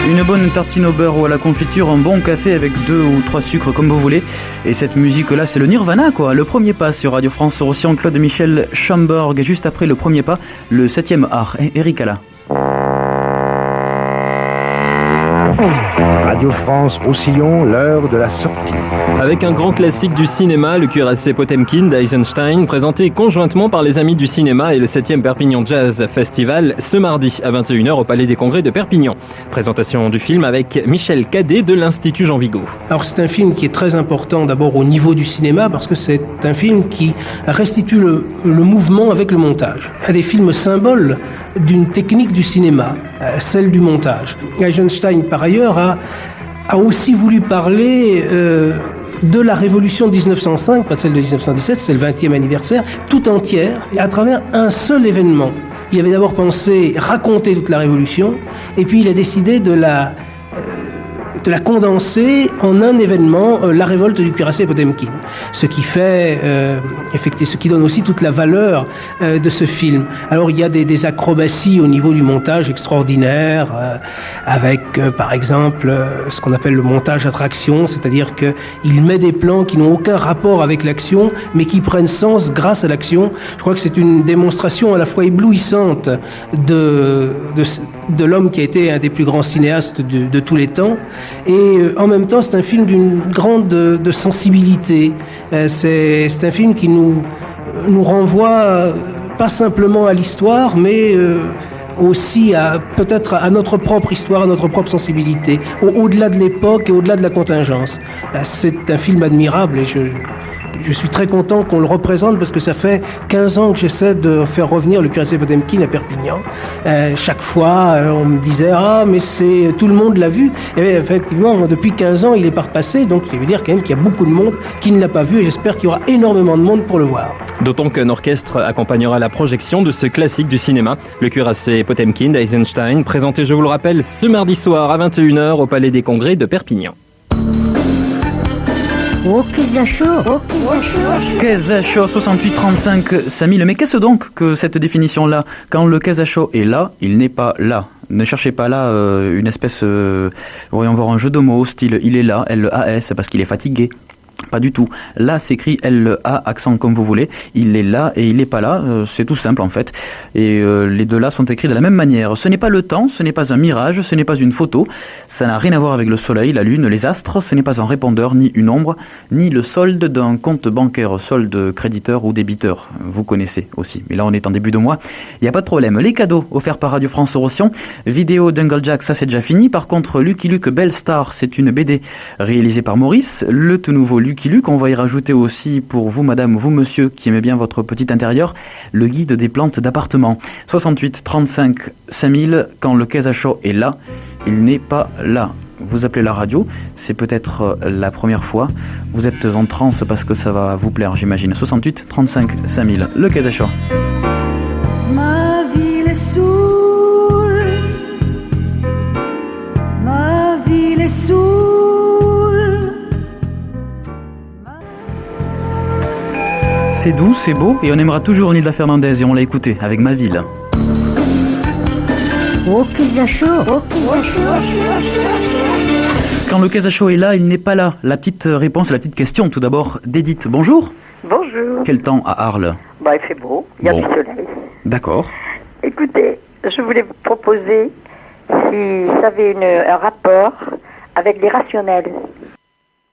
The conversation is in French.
Une bonne tartine au beurre ou à la confiture, un bon café avec 2 ou 3 sucres comme vous voulez. Et cette musique-là, c'est le Nirvana, quoi. Le premier pas sur Radio France Roussillon, Claude Michel Chamborg. Et juste après le premier pas, le 7e art, Eric Alla. Radio France Roussillon, l'heure de la sortie. Avec un grand classique du cinéma, le cuirassé Potemkin d'Eisenstein, présenté conjointement par les Amis du cinéma et le 7e Perpignan Jazz Festival ce mardi à 21h au Palais des Congrès de Perpignan. Présentation du film avec Michel Cadet de l'Institut Jean Vigo. Alors c'est un film qui est très important d'abord au niveau du cinéma parce que c'est un film qui restitue le mouvement avec le montage. Un des films symboles d'une technique du cinéma, celle du montage. Eisenstein par ailleurs a aussi voulu parler de la révolution de 1905, pas de celle de 1917, c'est le 20e anniversaire, tout entière, à travers un seul événement. Il avait d'abord pensé raconter toute la révolution, et puis il a décidé de la condenser en un événement, la révolte du cuirassé Potemkin. Ce qui fait, ce qui donne aussi toute la valeur de ce film. Alors il y a des acrobaties au niveau du montage extraordinaires, avec par exemple ce qu'on appelle le montage attraction, c'est-à-dire qu'il met des plans qui n'ont aucun rapport avec l'action, mais qui prennent sens grâce à l'action. Je crois que c'est une démonstration à la fois éblouissante de l'homme qui a été un des plus grands cinéastes de tous les temps. Et en même temps, c'est un film d'une grande de sensibilité. C'est un film qui nous renvoie pas simplement à l'histoire, mais aussi peut-être à notre propre histoire, à notre propre sensibilité, au-delà de l'époque et au-delà de la contingence. C'est un film admirable et je suis très content qu'on le représente parce que ça fait 15 ans que j'essaie de faire revenir le cuirassé Potemkin à Perpignan. Chaque fois, on me disait « Ah, mais tout le monde l'a vu ». Et effectivement, depuis 15 ans, il est pas repassé, donc je veux dire quand même qu'il y a beaucoup de monde qui ne l'a pas vu et j'espère qu'il y aura énormément de monde pour le voir. D'autant qu'un orchestre accompagnera la projection de ce classique du cinéma, le cuirassé Potemkin d'Eisenstein, présenté, je vous le rappelle, ce mardi soir à 21h au Palais des Congrès de Perpignan. Kezacho 6835 5000. Mais qu'est-ce donc que cette définition-là? Quand le Kezacho est là, il n'est pas là. Ne cherchez pas là une espèce, voyons voir un jeu de mots, style il est là, L-A-S, parce qu'il est fatigué. Pas du tout. Là s'écrit L-A, accent comme vous voulez. Il est là et il n'est pas là. C'est tout simple en fait. Et les deux là sont écrits de la même manière. Ce n'est pas le temps, ce n'est pas un mirage, ce n'est pas une photo. Ça n'a rien à voir avec le soleil, la lune, les astres. Ce n'est pas un répondeur, ni une ombre, ni le solde d'un compte bancaire, solde créditeur ou débiteur. Vous connaissez aussi. Mais là on est en début de mois. Il n'y a pas de problème. Les cadeaux offerts par Radio France Roussillon. Vidéo Jungle Jack, ça c'est déjà fini. Par contre, Lucky Luke Belle Star, c'est une BD réalisée par Maurice. Le tout nouveau Lucky Luke, on va y rajouter aussi pour vous madame, vous monsieur qui aimez bien votre petit intérieur, le guide des plantes d'appartement. 68 35 5000, quand le Kezacho est là, il n'est pas là. Vous appelez la radio, c'est peut-être la première fois, vous êtes en transe parce que ça va vous plaire j'imagine. 68 35 5000, le Kezacho. Ma ville est saoule, ma ville est saoule. C'est doux, c'est beau, et on aimera toujours Nilda Fernandez, et on l'a écouté avec Ma Ville. Quand le Kezacho est là, il n'est pas là. La petite réponse, la petite question, tout d'abord, d'Edith. Bonjour. Bonjour. Quel temps à Arles? Il fait beau, il y a du soleil. D'accord. Écoutez, je voulais vous proposer si ça avait un rapport avec l'irrationnel.